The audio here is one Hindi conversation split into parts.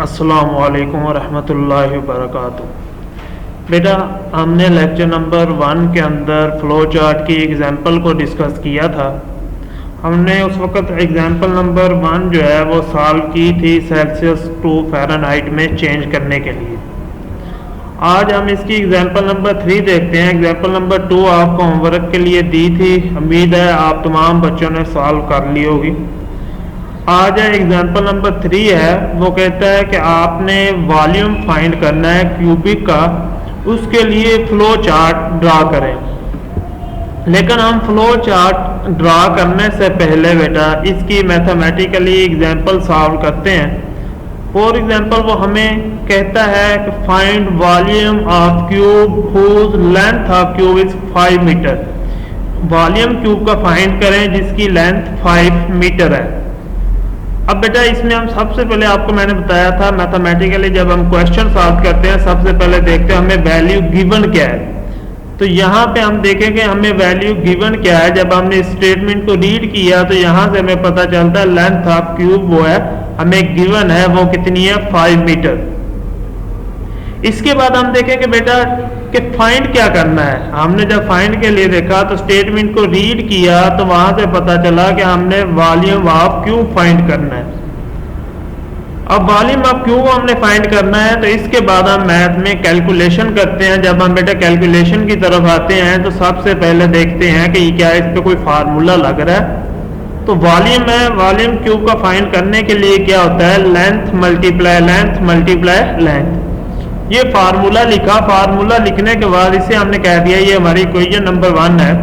अस्सलामु अलैकुम वरहमतुल्लाहि वबरकातुहू। बेटा, हमने लेक्चर नंबर 1 के अंदर फ़्लो चार्ट की एग्ज़ाम्पल को डिस्कस किया था। हमने उस वक़्त एग्ज़ाम्पल नंबर 1 जो है वो सॉल्व की थी सेल्सियस टू फ़ारेनहाइट में चेंज करने के लिए। आज हम इसकी एग्ज़ाम्पल नंबर 3 देखते हैं। एग्ज़ाम्पल नंबर 2 आपको होमवर्क के लिए दी थी, उम्मीद है आप तमाम बच्चों ने सॉल्व कर ली होगी। आज एग्जाम्पल नंबर 3 है, वो कहता है कि आपने वॉल्यूम फाइंड करना है क्यूबिक का, उसके लिए फ़्लो चार्ट ड्रा करें। लेकिन हम फ़्लो चार्ट ड्रा करने से पहले बेटा इसकी मैथमेटिकली एग्जाम्पल सॉल्व करते हैं। फॉर एग्जाम्पल वो हमें कहता है कि find volume of cube whose length of cube is 5 metre. Volume cube का फाइंड करें जिसकी लेंथ 5 मीटर है। अब बेटा इसमें हम सबसे पहले आपको मैंने बताया था मैथमेटिकली जब हम क्वेश्चन सॉल्व करते हैं सबसे पहले देखते हैं हमें वैल्यू गिवन क्या है। तो यहाँ पे हम देखेंगे हमें वैल्यू गिवन क्या है। जब हमने स्टेटमेंट को रीड किया तो यहाँ से हमें पता चलता है लेंथ ऑफ क्यूब वो है हमें गिवन है, वो कितनी है 5 मीटर। इसके बाद हम देखेंगे बेटा कि फाइंड क्या करना है। हमने जब फाइंड के लिए देखा तो स्टेटमेंट को रीड किया तो वहां से पता चला कि हमने वॉल्यूम ऑफ क्यूब फाइंड करना है। अब वॉल्यूम ऑफ क्यूब हमने फाइंड करना है तो इसके बाद हम मैथ में कैलकुलेशन करते हैं। जब हम बेटा कैलकुलेशन की तरफ आते हैं तो सबसे पहले देखते हैं कि क्या इस पे कोई फार्मूला लग रहा है। तो वॉल्यूम है, वॉल्यूम क्यूब का फाइंड करने के लिए क्या होता है लेंथ मल्टीप्लाई लेंथ। ये फार्मूला लिखा, फार्मूला लिखने के बाद इसे हमने कह दिया ये हमारी इक्वेशन नंबर 1 है।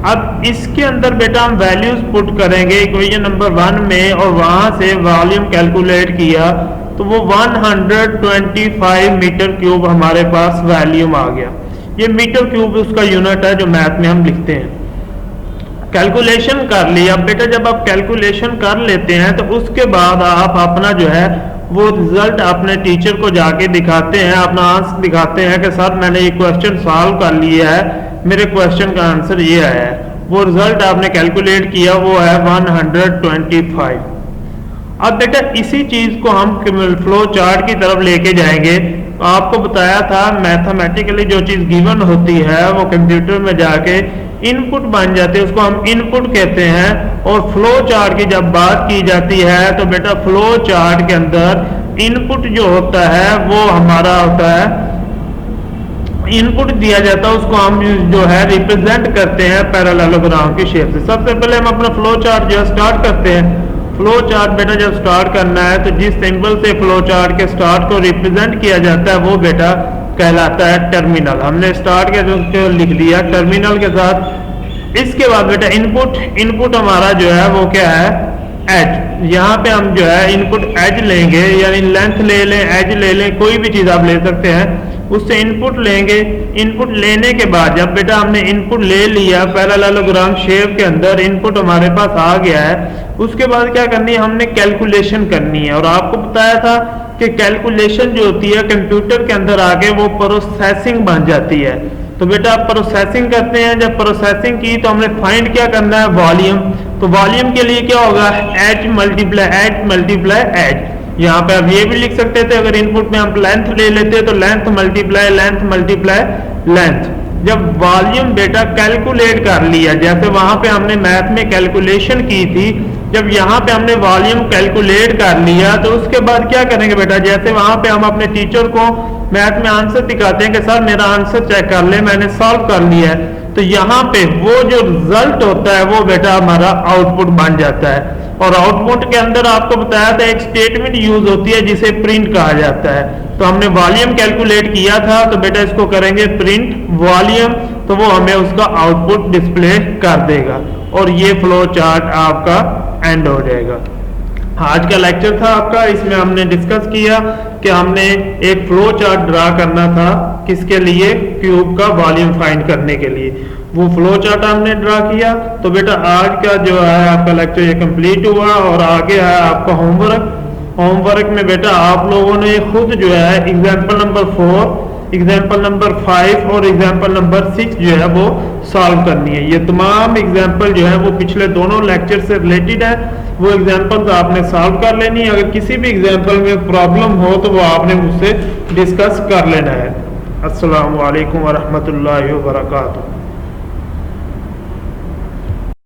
अब इसके अंदर बेटा हम वैल्यूज पुट करेंगे इक्वेशन नंबर 1 में और वहां से वॉल्यूम कैलकुलेट किया तो वो 125 मीटर क्यूब हमारे पास वॉल्यूम आ गया। ये मीटर क्यूब उसका यूनिट है जो मैथ में हम लिखते हैं। कैलकुलेशन कर लिया। अब बेटा जब आप कैलकुलेशन कर लेते हैं तो उसके बाद आप अपना जो है वो रिजल्ट अपने टीचर को जाके दिखाते हैं, अपना आंसर दिखाते हैं कि सर मैंने ये क्वेश्चन सॉल्व कर लिया है, मेरे क्वेश्चन का आंसर ये आया है। वो रिजल्ट आपने कैलकुलेट किया वो है 125। अब बेटा इसी चीज को हम फ्लो चार्ट की तरफ लेके जाएंगे। आपको बताया था मैथमेटिकली जो चीज गिवन होती है वो कंप्यूटर में जाके इनपुट बन जाते हैं, उसको हम इनपुट कहते हैं। और फ्लो चार्ट की जब बात की जाती है तो बेटा फ्लो चार्ट के अंदर इनपुट जो होता है वो हमारा होता है, इनपुट दिया जाता है उसको हम जो है रिप्रेजेंट करते हैं पैरेललोग्राम की शेप से। सबसे पहले हम अपना फ्लो चार्ट जो स्टार्ट करते हैं। फ्लो चार्ट बेटा जब स्टार्ट करना है तो जिस सिंबल से फ्लो चार्ट के स्टार्ट को रिप्रेजेंट किया जाता है वो बेटा कहलाता है टर्मिनल। हमने स्टार्ट के लिख दिया टर्मिनल के साथ। इसके बाद बेटा इनपुट हमारा जो है वो क्या है एज। यहाँ पे हम जो है इनपुट एज लेंगे, यानी लेंथ ले लें, एज ले लें, कोई भी चीज आप ले सकते हैं, उससे इनपुट लेंगे। इनपुट लेने के बाद जब बेटा हमने इनपुट ले लिया पैरेललोग्राम शेप के अंदर इनपुट हमारे पास आ गया है, उसके बाद क्या करनी है हमने कैलकुलेशन करनी है। और आपको बताया था कि कैलकुलेशन जो होती है कंप्यूटर के अंदर आके वो प्रोसेसिंग बन जाती है। तो बेटा आप प्रोसेसिंग करते हैं, जब प्रोसेसिंग की तो हमने फाइंड क्या करना है वॉल्यूम। तो वॉल्यूम के लिए क्या होगा एच मल्टीप्लाई एच। यहाँ पे आप ये भी लिख सकते थे अगर इनपुट में हम लेंथ ले लेते तो लेंथ मल्टीप्लाई लेंथ। जब वॉल्यूम बेटा कैलकुलेट कर लिया, जैसे वहां पे हमने मैथ में कैलकुलेशन की थी, जब यहाँ पे हमने वॉल्यूम कैलकुलेट कर लिया तो उसके बाद क्या करेंगे बेटा, जैसे वहां पे हम अपने टीचर को मैथ में आंसर दिखाते हैं कि सर मेरा आंसर चेक कर ले, मैंने सॉल्व कर लिया है, तो यहाँ पे वो जो रिजल्ट होता है वो बेटा हमारा आउटपुट बन जाता है। और आउटपुट के अंदर आपको बताया था एक स्टेटमेंट यूज होती है जिसे प्रिंट कहा जाता है। तो हमने वॉल्यूम कैलकुलेट किया था तो बेटा इसको करेंगे प्रिंट वॉल्यूम, तो वो हमें उसका आउटपुट डिस्प्ले कर देगा और ये फ्लो चार्ट आपका एंड हो जाएगा। आज का लेक्चर था आपका, इसमें हमने डिस्कस किया कि हमने एक फ्लो चार्ट ड्रा करना था किसके लिए क्यूब का वॉल्यूम फाइंड करने के लिए। वो फ्लो चार्ट हमने ड्रा किया। तो बेटा आज का जो है आपका लेक्चर ये कंप्लीट हुआ और आगे है आपका होमवर्क में बेटा आप लोगों ने खुद जो है एग्जाम्पल नंबर 4, एग्जाम्पल नंबर 5 और एग्जाम्पल नंबर 6 जो है वो सॉल्व करनी है। ये तमाम एग्जाम्पल जो है वो पिछले दोनों लेक्चर से रिलेटेड है। वो एग्जांपल तो आपने सॉल्व कर लेनी है। अगर किसी भी एग्जांपल में प्रॉब्लम हो तो वो आपने मुझसे डिस्कस कर लेना है। अस्सलामु अलैकुम वरहमतुल्लाहि वबरकातुहू।